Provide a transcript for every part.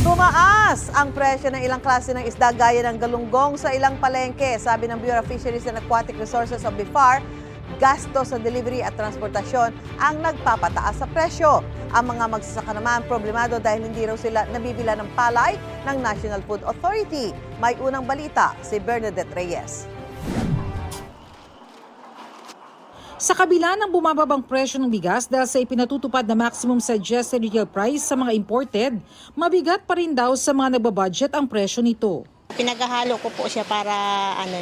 Tumaas ang presyo ng ilang klase ng isda gaya ng galunggong sa ilang palengke. Sabi ng Bureau of Fisheries and Aquatic Resources of BIFAR, gasto sa delivery at transportasyon ang nagpapataas sa presyo. Ang mga magsasaka naman problemado dahil hindi raw sila nabibila ng palay ng National Food Authority. May unang balita si Bernadette Reyes. Sa kabila ng bumababang presyo ng bigas dahil sa ipinatutupad na maximum suggested retail price sa mga imported, mabigat pa rin daw sa mga nagbabudget ang presyo nito. Pinaghahalo ko po siya para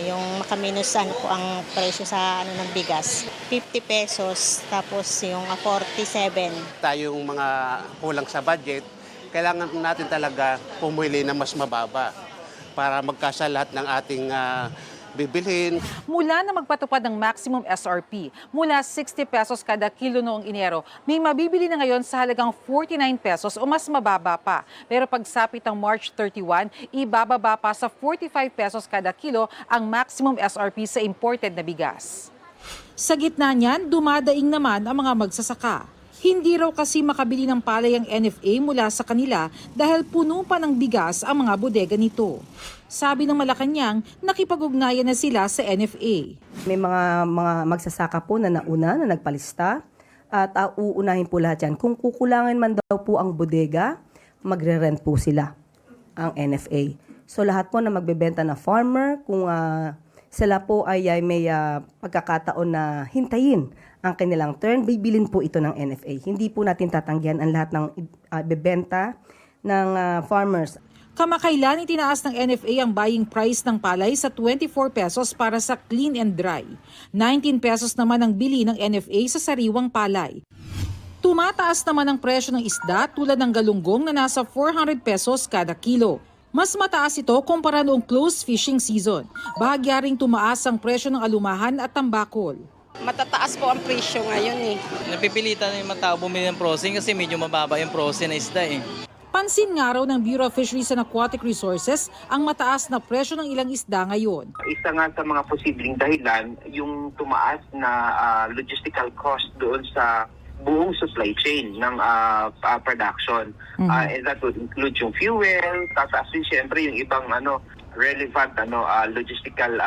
yung makaminus po ang presyo sa ng bigas. 50 pesos tapos yung 47. Tayong mga kulang sa budget, kailangan natin talaga pumili na mas mababa para magkasa lahat ng ating bibilhin. Mula na magpatupad ng maximum SRP, mula 60 pesos kada kilo noong Enero, may mabibili na ngayon sa halagang 49 pesos o mas mababa pa. Pero pagsapit ng March 31, ibababa pa sa 45 pesos kada kilo ang maximum SRP sa imported na bigas. Sa gitna niyan, dumadaing naman ang mga magsasaka. Hindi raw kasi makabili ng palay ang NFA mula sa kanila dahil puno pa ng bigas ang mga bodega nito. Sabi ng Malacanang, nakipag-ugnayan na sila sa NFA. May mga magsasaka po na nauna na nagpalista at uunahin po lahat yan. Kung kukulangan man daw po ang bodega, magre-rent po sila ang NFA. So lahat po na magbebenta na farmer, kung sila po ay may pagkakataon na hintayin ang kanilang turn, bibilin po ito ng NFA. Hindi po natin tatanggihan ang lahat ng bebenta ng farmers. Kamakailan itinaas ng NFA ang buying price ng palay sa 24 pesos para sa clean and dry. 19 pesos naman ang bili ng NFA sa sariwang palay. Tumataas naman ang presyo ng isda tulad ng galunggong na nasa 400 pesos kada kilo. Mas mataas ito kumpara noong close fishing season. Bahagya ring tumaas ang presyo ng alumahan at tambakol. Matataas po ang presyo ngayon eh. Napipilitan ng mga tao bumili ng frozen kasi medyo mababa yung frozen na isda eh. Pansin nga raw ng Bureau of Fisheries and Aquatic Resources ang mataas na presyo ng ilang isda ngayon. Isa nga sa mga posibleng dahilan yung tumaas na logistical cost doon sa buong supply chain ng production. And that would include yung fuel, tataas din siyempre yung ibang relevant logistical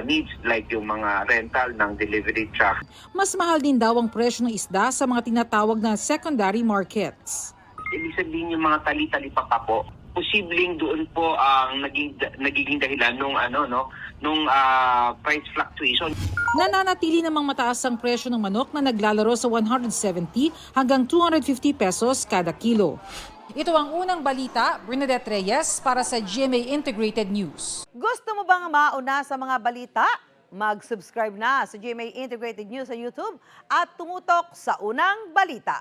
needs like yung mga rental ng delivery truck. Mas mahal din daw ang presyo ng isda sa mga tinatawag na secondary markets. Ibig sabihin yung mga tali-tali pa po, posibleng doon po ang nagiging dahilan nung price fluctuation. Nananatili namang mataas ang presyo ng manok na naglalaro sa 170 hanggang 250 pesos kada kilo. Ito ang unang balita, Bernadette Reyes para sa GMA Integrated News. Gusto mo bang mauna sa mga balita? Mag-subscribe na sa GMA Integrated News sa YouTube at tumutok sa unang balita.